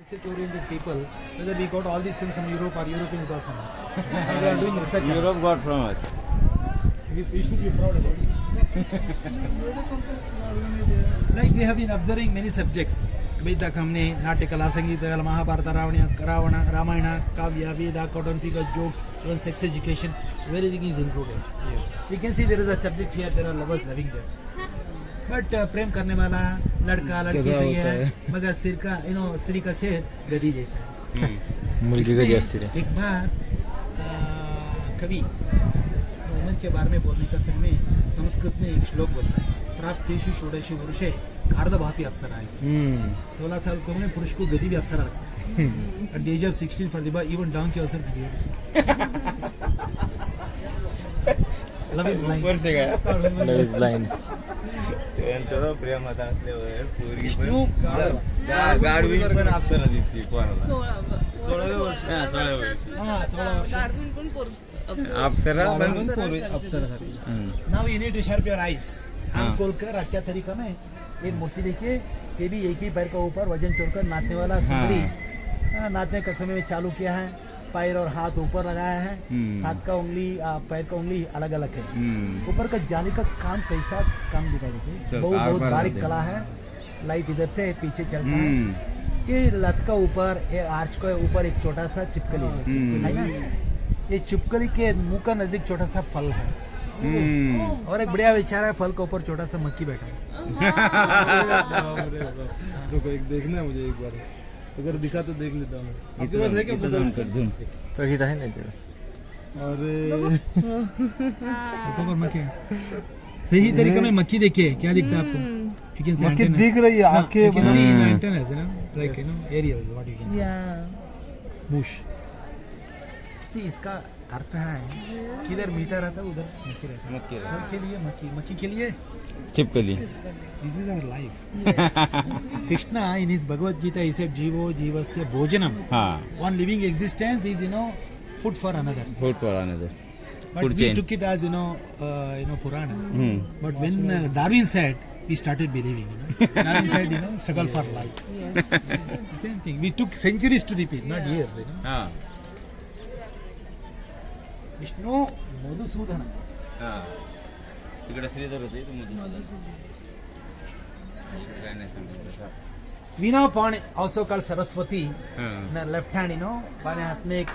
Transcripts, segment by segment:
Exit-oriented people, whether we got all these things from Europe or Europeans got from us. And we are doing research. Europe got from us. We should be proud about it. Like we have been observing many subjects. अभी तक हमने नाट्य कला, संगीत कला, महाभारत, रामायण, काव्य, वेदा, cotton figure, jokes, even sex education, everything is included. Yes. We can see there is a subject here. There are lovers living there. But प्रेम करने वाला लड़का लड़की सही है, मगर सिर का स्त्री का सिर गधी जैसा है. मुलगी गधी असते रे. एक बार कवि वुमन के बारे में बोलने का समय में संस्कृत में एक श्लोक बोलता है, प्राप्तेषु षोडशी पुरुषे कार्दभापि अप्सरा है. 16 साल की उम्र में पुरुष को गधी भी अप्सरा लगता है. At the age of 16 for the boy, even donkey also is beautiful. Love is blind. ऊपर से गया. Love is blind. त्यांचं प्रेम आता असल्यावर पोरगी पण गाडवी पण अप्सरा दिसते कोणाला. 16 वर्ष. गाडवीन पण अप्सरा पण Now you need to sharp your eyes. हम खोलकर अच्छा तरीका में एक मूर्ति देखिए, ये भी एक ही पैर का ऊपर वजन छोड़कर नाचने वाला सुंदरी. नाचने का समय में चालू किया है. पैर और हाथ ऊपर लगाया है. हाथ का उंगली पैर का उंगली अलग अलग है. ऊपर का जाली का काम कैसा काम दिखाई देखिए, बहुत बारीक कला है. लाइट इधर से पीछे चलता है. ये लत का ऊपर, ये आर्च के ऊपर एक छोटा सा चिपकली है ना. ये चिपकली के मुंह का नजदीक छोटा सा फल है. और एक बढ़िया विचार है, फल के ऊपर छोटा सा मक्खी बैठा है. तो एक देखना है मुझे एक बार, अगर दिखा तो देख लेता हूँ. आपके पास है क्या तो ही आहे ना ते. अरे ऊपर मक्खी सही तरीके में मक्खी देखिए, क्या दिखता है आपको? You can see मक्खी antennas. दिख रही है, हाँ, आंखें you can see in बनी. antennas, like aerials, what you can see. Bush. See, इसका अर्थ है किधर मीटर रहता है उधर मक्खी रहता है. मक्खी रहता है. फल के लिए मक्खी के लिए चिपकली. This is our life. Krishna in his Bhagavad Gita he said जीवो जीवस्य भोजनम. One living existence is food for another. Food for another. But Food we chain. took it as Purana. But when Darwin said, we started believing. Darwin said, struggle for life. Yes. Same thing. We took centuries to repeat, not years. हाँ. Vishnu Madhusudana. हाँ. तिकडे श्रीधर होते तो मधुसूदन. काय नाही सांगितलं. Veena Pani, also called Saraswati. हाँ. In the left hand, बाएं हाथ में एक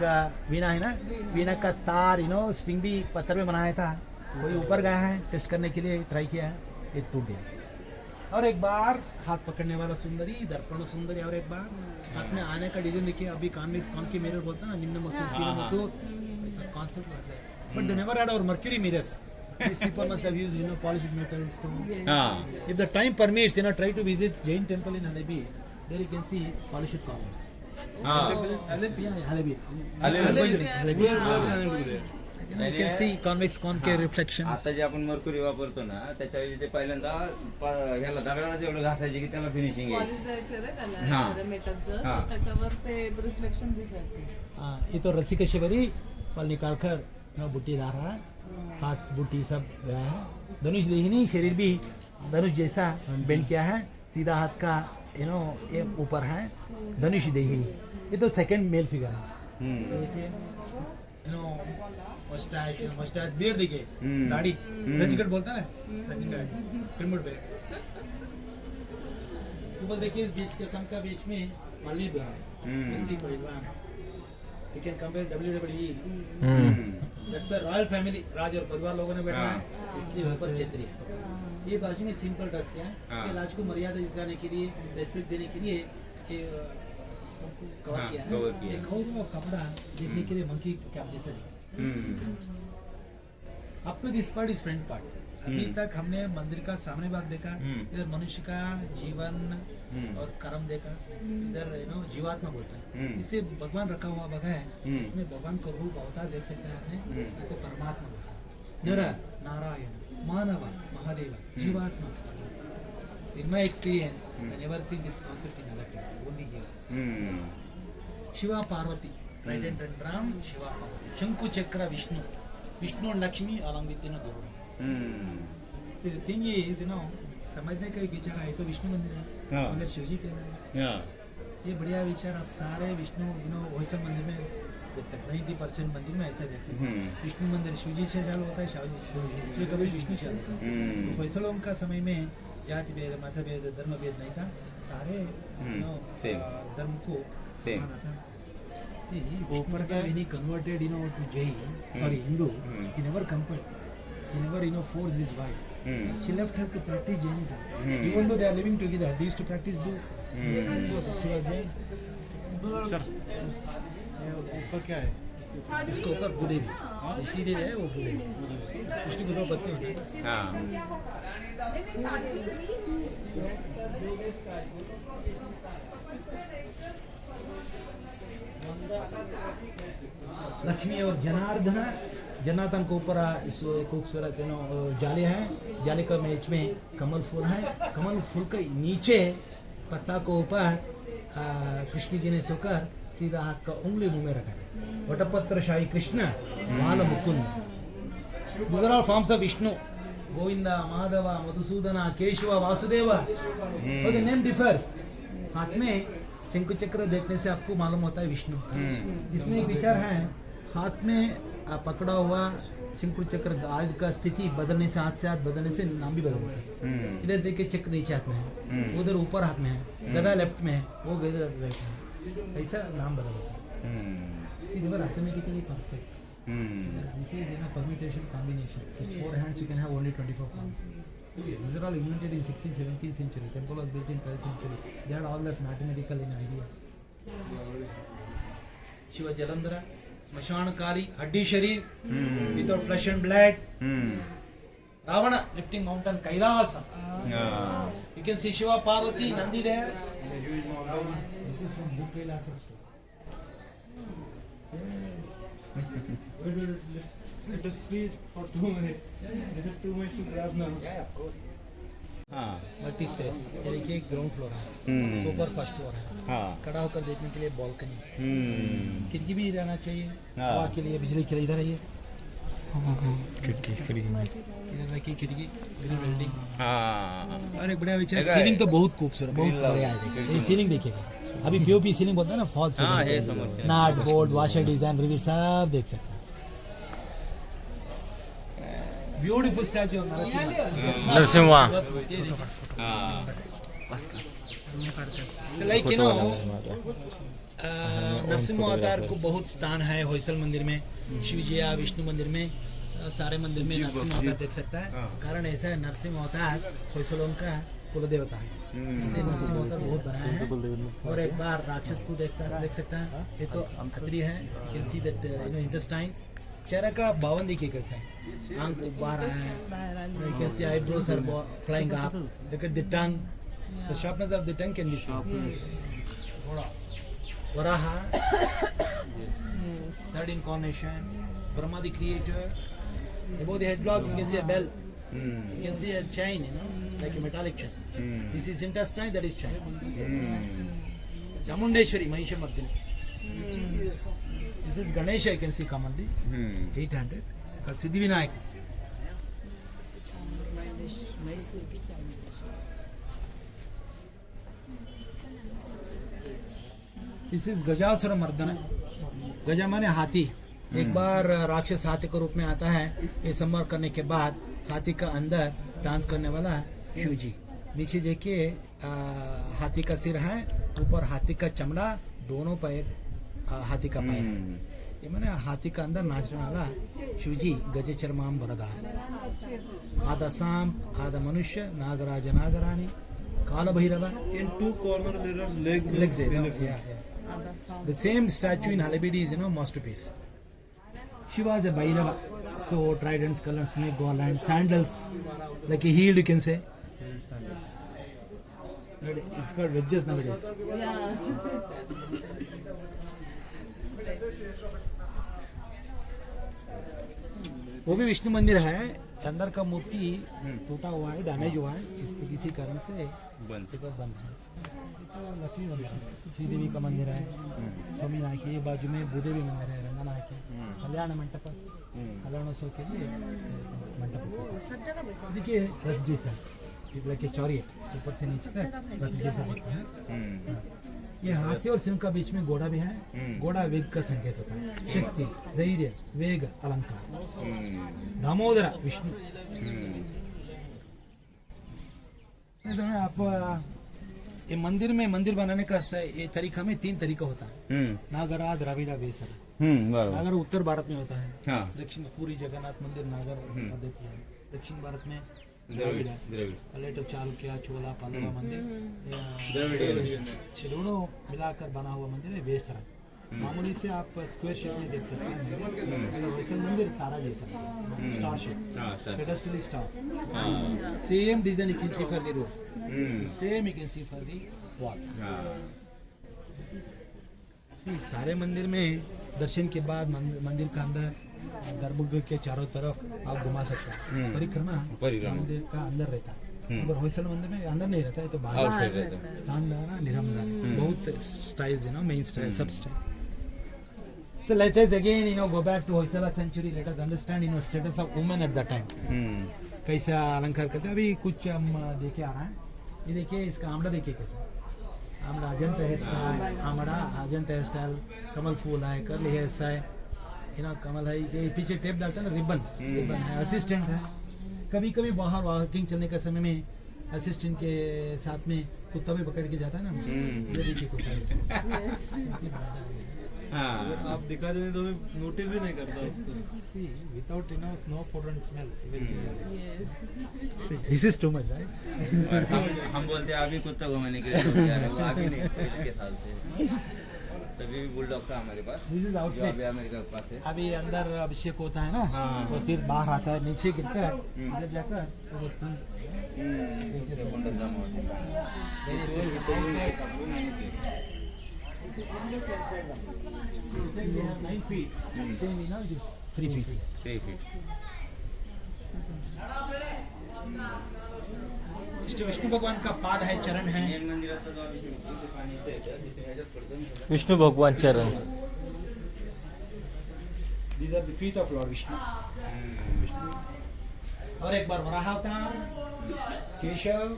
वीणा है ना. वीणा का तार, स्ट्रिंग भी पत्थर में बनाया था. कोई ऊपर गया है टेस्ट करने के लिए, ट्राई किया है, ये टूट गया. और एक बार हाथ पकड़ने वाला सुंदरी, दर्पण सुंदरी. और एक बार हाथ में आने का डिजाइन देखिए. अभी कान की मिरर बोलता है ना, निम्न मसूर पीला मसूर, ऐसा कॉन्सेप्ट आता है. But they never had our mercury mirrors. These people must have used polished metals to. हाँ. If the time permits, try to visit Jain temple in Halebi. There you can see polished columns. हाँ. Halebi. Halebi. You can see convex concave reflections. आता जे आपण mercury वापरतो ना, त्याच्याऐवजी ते पहिल्यांदा ह्याला दगडाला जेवढं घासायचे की त्याला फिनिशिंग पॉलिश यायची. द्यायचं रे हा. त्याला मेटलचं, हा. त्याच्यावर ते रिफ्लेक्शन दिसायचं. ये तो रस्सी कशी बरी फल निकाल कर बुट्टी डाल रहा है. हाथ बुट्टी सब गया है. धनुष देखनी, शरीर भी धनुष जैसा बेंड किया है. सीधा हाथ का ये ऊपर है. धनुष देखनी. ये तो सेकंड मेल फिगर है. देखिए मस्टैच बियर्ड देखिए, दाढ़ी, रजकट बोलता है ना, रजकट ट्रिम्ड बियर्ड. ऊपर देखिए इस बीच के सम का बीच में माली द्वारा कुश्ती पहलवान. You can compare WWE. That's a royal family. राज और परिवार लोगों ने बैठा है, इसलिए ऊपर छतरी है. ये बाजू में सिंपल ड्रेस किया है. ये राज को मर्यादा दिखाने के लिए, रेस्पेक्ट देने के लिए कवर किया है. एक और कपड़ा देखने के लिए मंकी कैप जैसा दिखता है. आपको this part is front part. अभी तक हमने मंदिर का सामने भाग देखा, इधर मनुष्य का जीवन और कर्म देखा, इधर जीवात्मा बोलता है. इसे भगवान रखा हुआ भाग है. इसमें भगवान का रूप अवतार देख सकते हैं आपने. इसको परमात्मा बोला. नर नारायण मानव महादेव जीवात्मा. In my experience, I never seen this concept in other temple, only here. Shiva Parvati, trident and Ram, Shiva Parvati. Shanku Chakra Vishnu. Vishnu and Lakshmi along with Garuda. See the thing is, समझने का एक विचार है तो विष्णु मंदिर है, मगर शिवजी कह रहे हैं ये बढ़िया विचार आप सारे विष्णु वैसे मंदिर में देखते हैं 90% मंदिर में ऐसा देखते हैं विष्णु मंदिर शिवजी से चालू होता है शिव कभी विष्णु चालू होता है वैसलों का समय में जाति भेद मत भेद धर्म भेद नहीं था सारे धर्म को माना था ऊपर का when he converted to Jain sorry Hindu he never compelled he never forced his wife she left her to practice Jainism even though they are living together they used to practice she was Jain ऊपर क्या है इसके ऊपर भूदेवी सीधे है वो भूदेवी विष्णु को दो पत्नी होती है हाँ लक्ष्मी और जनार्दन जनार्दन के ऊपर इस खूबसूरत जाले हैं जाले का बीच में कमल फूल है कमल फूल के नीचे पत्ता को ऊपर कृष्ण जी ने सोकर सीधा हाथ का उंगली मुंह में रखा है वटपत्र शाही कृष्ण बाल Mukund These are all forms of Vishnu. Govinda, Madhava, Madhusudana, Keshava, Vasudeva. But the name differs. हाथ में शंकु चक्र देखने से आपको मालूम होता है विष्णु इसमें एक विचार है हाथ में पकड़ा हुआ शंकु चक्र आयुध का स्थिति बदलने से हाथ से हाथ बदलने से नाम भी बदलता है इधर देखिए चक्र नीचे हाथ में है उधर ऊपर हाथ में है गदा लेफ्ट में है वो गदा राइट में ऐसा नाम बदलता है automatically perfect this is permutation combination with 4 hands you can have only 24 palms these are all invented in 16th 17th century temple was built in 12th century they had all that mathematical in idea Shiva Jalandhara Smashanakari Haddi Sharir without flesh and blood Ravana lifting mountain Kailasa you can see Shiva Parvati Nandi there this is from Book Kailasa story Let's sit for 2 minutes. This is too much to grab now. yeah of course हाँ multi stage यानी कि एक ground floor है ऊपर first floor है हाँ खड़ा होकर देखने के लिए बालकनी खिड़की भी रहना चाहिए हाँ। हवा के लिए बिजली के लिए इधर है ये खिड़की इधर देखिए खिड़की ग्रिल वेल्डिंग हाँ और एक बढ़िया विचार देखा सीलिंग है? तो बहुत खूबसूरत बहुत बढ़िया है ये सीलिंग देखिएगा अभी पीओपी सीलिंग बोलते हैं ना फॉल हाँ, है, सीलिंग समझ गया। नाट बोर्ड वाशर डिजाइन रिवील सब देख सकते हैं ब्यूटीफुल स्टैचू ऑफ नरसिम्हा हाँ लाइक नरसिम्हा अवतार को बहुत स्थान है होयसल मंदिर में शिवजी या विष्णु मंदिर में सारे मंदिर में नरसिम्हा अवतार देख सकता है कारण ऐसा है नरसिम्हा अवतार होयसलों का कुल देवता है इसलिए नरसिम्हा अवतार बहुत बनाया है और एक बार राक्षस को देख सकता है ये तो अतरी है you can see that intestines चेहरा का भावन देखिए कैसा है आंख बाहर आया है you can see eyebrows are flying up look at the tongue the sharpness of the tongue can be seen Varaha, third incarnation, Brahma the creator. Above the headlock you can see a bell. You can see a chain, like a metallic chain. This is intestine, that is chain. Chamundeshwari, Mahishamardini. This is Ganesha, you can see commonly. 800. Siddhivinayak. This is Gajasur मर्दन गजा माने हाथी एक बार राक्षस हाथी के रूप में आता है ये संहार करने के बाद हाथी का अंदर डांस करने वाला है शिव जी नीचे देखिए हाथी का सिर है ऊपर हाथी का चमड़ा दोनों पैर हाथी का पैर है ये माने हाथी का अंदर नाचने वाला शिव जी गजे चरमाम बरदार आधा सांप आधा मनुष्य नागराज नागरानी काल Bhairahawa In 2 corners there are legs. legs of there, elephant. yeah. The same statue in Halabidi is masterpiece. Shiva is a Bhairava, so trident, skull, snake, garland, sandals, like a heel you can say. It's called wedges nowadays. वो भी विष्णु मंदिर है अंदर का मूर्ति टूटा हुआ है damage हुआ है किसी कारण से बंद बंद है लक्ष्मी मंदिर है श्री देवी का मंदिर है स्वामी नायकी बाजू में भूदेवी मंदिर है रंगा नायकी कल्याण मंटप कल्याणोत्सव के लिए मंटप देखिए रथ जैसा लाइक ए चॉरियट ऊपर से नीचे तक रथ जैसा दिखता है ये हाथी और सिंह का बीच में घोड़ा भी है। घोड़ा वेग का संकेत होता है, शक्ति, धैर्य, वेग, अलंकार। दामोदर विष्णु। नहीं तो आप ये मंदिर बनाने का ये तरीका में 3 तरीका होता है। नागरा, द्राविड़ा, वेसरा। बरोबर नागर उत्तर भारत में होता है, हाँ दक्षिण पूरी जगन्नाथ मंदिर नागर पद्धति है। दक्षिण भारत में द्रविड़ द्राविड़ा, द्रविड़ लेटर चालुक्य, चोला, पल्लवा मंदिर, द्रविड़ ये दोनों मिलाकर बना हुआ मंदिर है वेसरा। मामूली से आप स्क्वायर शेप में देख सकते हैं, वैसे मंदिर तारा जैसा स्टार शेप, हाँ सर पेडस्टल स्टार। हाँ same design you can see for the roof, same you can see for the wall. हाँ See, सारे मंदिर में दर्शन के बाद मंदिर का अंदर गर्भगृह के चारों तरफ आप घुमा सकते हैं। परिक्रमा मंदिर का अंदर रहता है, मगर होयसल मंदिर में अंदर नहीं रहता है, तो बाहर आउटसाइड रहता है शानदार निरमदार बहुत स्टाइल्स मेन स्टाइल सब style. So let us again go back to Hoysala century. Let us understand status of women at that time. कैसा अलंकार करते हैं। अभी कुछ हम देखे आ रहा है, ये देखिए इसका आमड़ा देखिए कैसा आमड़ा, अजंता हेयर स्टाइल, आमड़ा अजंता हेयर स्टाइल, कमल फूल है, कर्ली हेयर स्टाइल, कमल है, ये पीछे टेप डालता है ना, रिबन है, असिस्टेंट है। कभी कभी बाहर वॉकिंग चलने के समय में असिस्टेंट के साथ में कुत्ता भी पकड़ के जाता है ना, ये देखिए कुत्ता। हाँ आप दिखा देते तो मैं नोटिस भी नहीं करता उसको। See, without snow powder and smell, everything is there. Yes. See, this is too much, right? और हम बोलते हैं अभी कुत्ता घुमाने के लिए तो तैयार है, वो अभी नहीं, पहले के साल से तभी भी बुलडॉग था हमारे पास, This is जो outlet. अभी अमेरिका के पास है। अभी अंदर अभिषेक होता है ना, हाँ। तो फिर बाहर आता है, नीचे गिरता है, इधर जाकर तो वो तीन नीचे से कुंडल जमा होते हैं। There is तो a ये तो ये सब लोग नहीं थे। we have 9 feet. Same, it is 3 feet. 3 feet Vishnu भगवान का पाद है, चरण है। मेन मंदिरात तर अभिषेक इथे पाणी येतं तिथे ह्याच्यात पडतं ना सगळं. विष्णु भगवान चरण। These are the feet of Lord Vishnu. और एक बार वराह अवतार, केशव,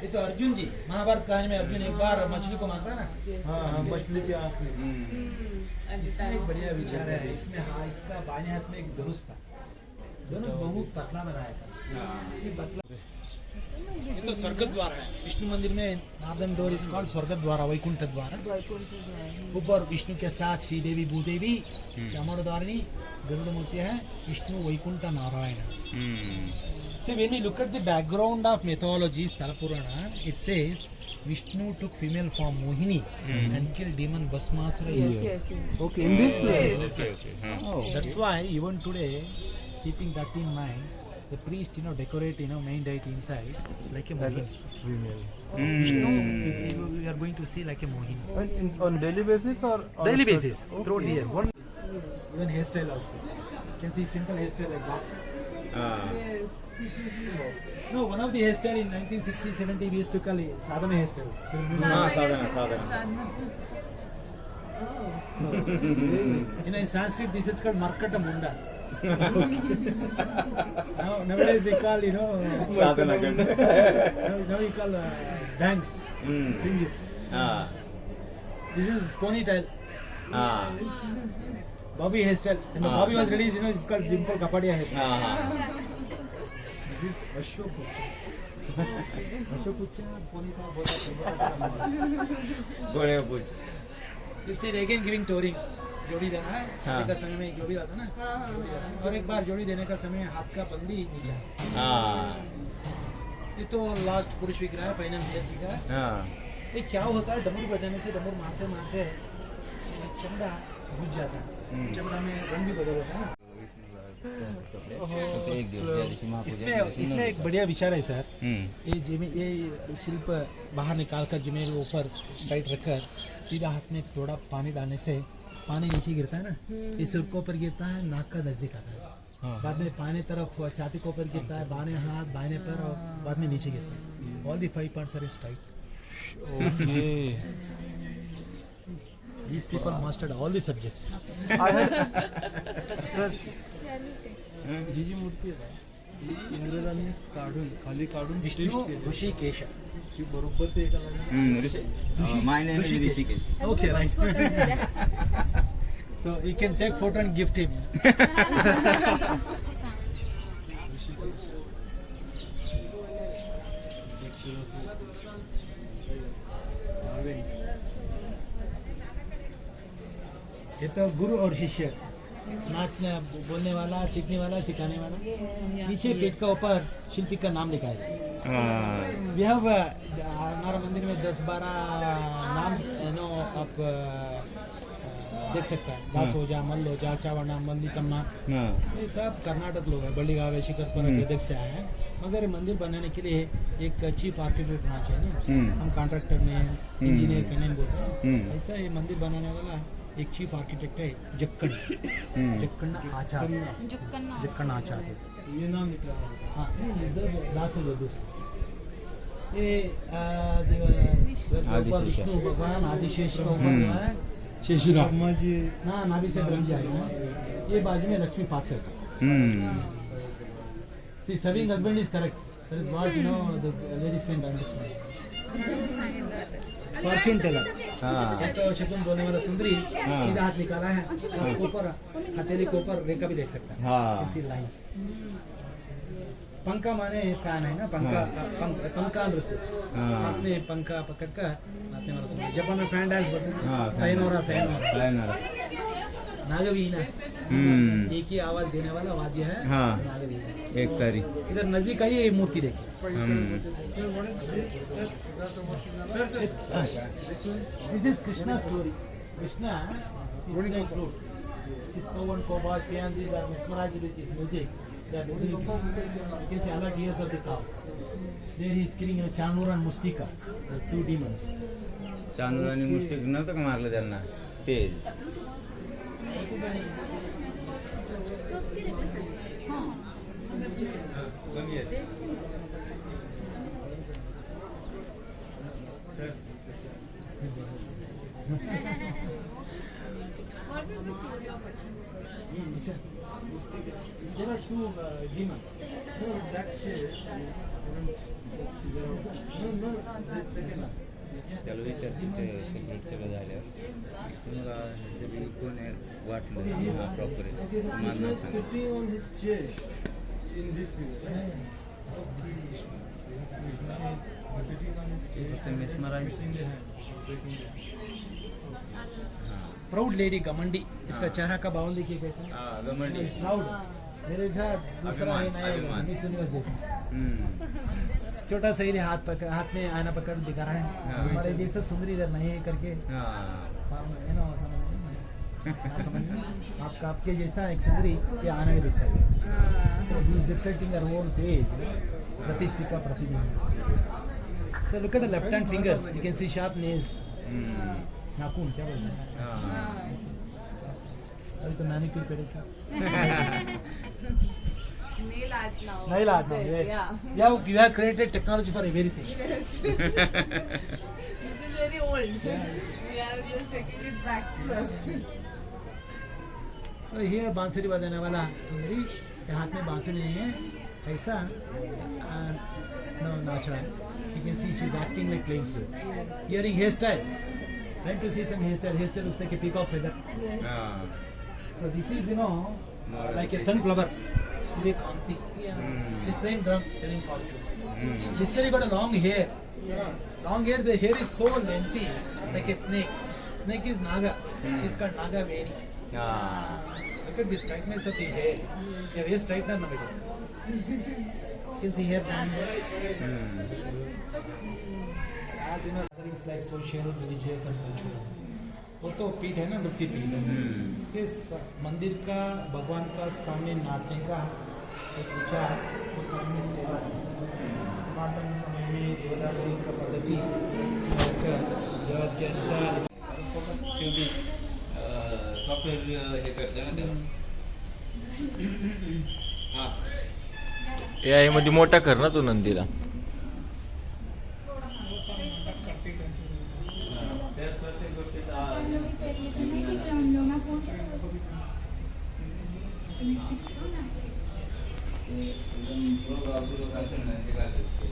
ये तो अर्जुन जी, महाभारत कहानी में अर्जुन एक बार मछली को मारता है ना, हाँ मछली की आँख में। इसमें एक बढ़िया विचार है। इसमें हाँ, इसका बाएं हाथ में एक धनुष था, धनुष बहुत पतला बनाया था, ये पतला। ये तो स्वर्ग द्वार है। विष्णु मंदिर में नार्दन डोर इज कॉल्ड स्वर्ग द्वार, वैकुंठ द्वार। ऊपर विष्णु के साथ श्रीदेवी, भूदेवी, चामुंडधारिणी, गरुड़ मूर्ति है, Vishnu, Vaikuntha, Narayana. See, when we look at the background of mythology, Sthala Purana, it says Vishnu took female form Mohini and killed demon Bhasmasura. Yes, yes. Okay, in this place. Okay okay हाँ Oh. That's why even today, keeping that in mind, the priest decorate main deity inside like a Mohini. Female. Vishnu, we are going to see like a Mohini. On daily basis or? on Daily certain- basis, throughout the year. One, even hairstyle also. You can see simple hairstyle like that. हाँ Yes. No, one of the hairstyle in 1960, 70 we used to call it sadhana hairstyle. हाँ साधना साधना In Sanskrit, this is called Markata Munda. Nowadays we call, साधना करते now we call bangs, fringes. हाँ This is ponytail, हाँ Bobby hairstyle. And the Ah. Bobby was released, it's called Dimple Kapadia hair. हाँ हाँ This is Ashok Pucha. Ashok Pucha, ponytail, गोळे पूछ Instead again giving tourings. जोड़ी देना है, शादी हाँ। का समय में एक जोड़ी आता ना, जोड़ी देना है। और एक बार जोड़ी देने का समय हाथ का बंदी नीचे। हाँ ये तो लास्ट पुरुष विग्रह है, फाइनल मेल विग्रह है। हाँ ये क्या होता है, डमरू बजाने से डमरू मारते मारते चमड़ा घुस जाता है, चमड़ा में रंग भी बदल होता है ना। इसमें एक बढ़िया विचार है सर। ये शिल्प बाहर निकाल कर जमीन के ऊपर स्ट्राइट रखकर सीधा हाथ में थोड़ा पानी डालने से पानी नीचे गिरता है ना, इस सिर के ऊपर गिरता है, नाक का नजदीक आता है, बाद में पानी तरफ छाती के ऊपर गिरता है, बाएं हाथ बाएं पैर, और बाद में नीचे गिरता है। All the 5 parts are straight. Okay. These people mastered all the subjects. I had, sir, ही जी मूर्ति है इंग्रजांनी खाली काढून विष्णु टेस्ट केली ऋषिकेश की बरोबर ते एका लाईनीत my name is Rishikesh. Okay, right. So you can take photo and gift him. ये तो गुरु और शिष्य, नाचने बोलने वाला, सीखने वाला, सिखाने वाला. नीचे पेट का ऊपर शिल्पी का नाम लिखा है. हाँ. We have हमारा मंदिर में 10-12 नाम नो आप देख सकता है. दास हो जा, मल्ल हो जा, चावड़ा, मल्ली तम्मा, हाँ. ये सब कर्नाटक लोग हैं. बल्ली गाँव शिखरपुरा गदग से आए हैं. मगर मंदिर बनाने के लिए एक चीफ आर्किटेक्ट होना चाहिए ना. हम कॉन्ट्रैक्टर ने इंजीनियर का नेम बोलते हैं. ऐसा ये मंदिर बनाने वाला एक चीफ आर्किटेक्ट है जक्कन. जक्कन आचार्य. जक्कन आचार्य. ये नाम निकला हाँ, ये इधर दास हो दोस्तों. ये विष्णु भगवान आदिशेष का ऊपर जो है शेषुरा. शर्मा जी ना नाभि से ब्रह्म जी आए हैं. ये बाजू में लक्ष्मी पात्र. See, serving husband is correct. That is what the ladies can understand. Fortune teller. हाँ. एक तो शकुन बोलने वाला सुंदरी सीधा हाथ निकाला है और ऊपर हथेली के ऊपर रेखा भी देख सकता है. हाँ. ऐसी लाइंस. पंखा माने फैन है ना. पंखा पंखा नृत्य. हाथ में पंखा पकड़कर नाचने वाला सुंदरी. जब हमें फैन डांस बोलते हैं सैनोरा. नागवीना. एक ही आवाज देने वाला वाद्य है. हाँ. नागवीना. एक तारी. इधर नजदीक आइए ये मूर्ति देखिए. This is Krishna story. Krishna is playing flute. His cow and cobras, Kayansis are mesmerized with his music. They are listening. You can see alert ears of the cow. There he is killing Chanur and Mustika, the two demons. Chandur आणि मुष्टिक नव्हतं का मारलं त्यांना तेज. What is the story of Ashwin? There are two demons. No, that's चलो विचारते सगळं झाल्यावर तुम्हाला ह्याच्यापैकी कोण आहे वाटलं हा प्रॉपर आहे मानणार सांगा. sitting on his chest in this period. फक्त mesmerize. हाँ. प्राउड लेडी घमंडी. इसका चेहरा का बावन देखिए कैसे. हाँ, घमंडी. प्राउड. मेरे साथ दूसरा है अभिमान, नया अभिमान. मिस यूनिवर्स जैसा. छोटा सा ही हाथ में आयना पकड़ दिखा रहा है. हाँ. हमारे जैसे सुंदरी इधर नहीं है करके. हाँ. है ना, समझ में आपका आपके जैसा एक सुंदरी ये आना भी देख सकते हैं. So he is reflecting her own page. प्रतिष्ठिका प्रतिबिंब. So look at the left hand fingers. You can see sharp nails. नाखून क्या बोलते हैं. हाँ. अभी तो manicure pedicure. Nail art now. Nail art now, yes. Yeah. You have created technology for everything. Yes. This is very old. We are just taking it back to us. So here बांसुरी बजाने वाला सुंदरी के हाथ में बांसुरी नहीं है. ऐसा नाच रहा है. You can see she is acting like playing flute. Hearing hairstyle. Trying to see some hairstyle. Hairstyle looks like a peacock feather. हाँ. So this is like a sunflower. Surya Kanti. Yeah. She's playing drum, telling fortune. This lady got a long hair. Long hair. The hair is so lengthy, like a snake. Snake is Naga. She's called Naga Veni. हाँ. Look at the straightness of the hair. You have hair straightener nowadays. You can see hair band. As you know, things like social, religious and cultural. वो तो पीठ है ना, नृत्य पीठ. इस मंदिर का भगवान का सामने नाचने का एक विचार वो सामने सेवा है. पुरातन समय में देवदासी का पद्धति जगत के अनुसार शेवटी सॉफ्टवेअर हे करते ना ते. हा. या मध्ये मोठा कर ना तू नंदीला. त्याच प्रत्येक गोष्टीत लोग आप लोग साथ में रहने के लिए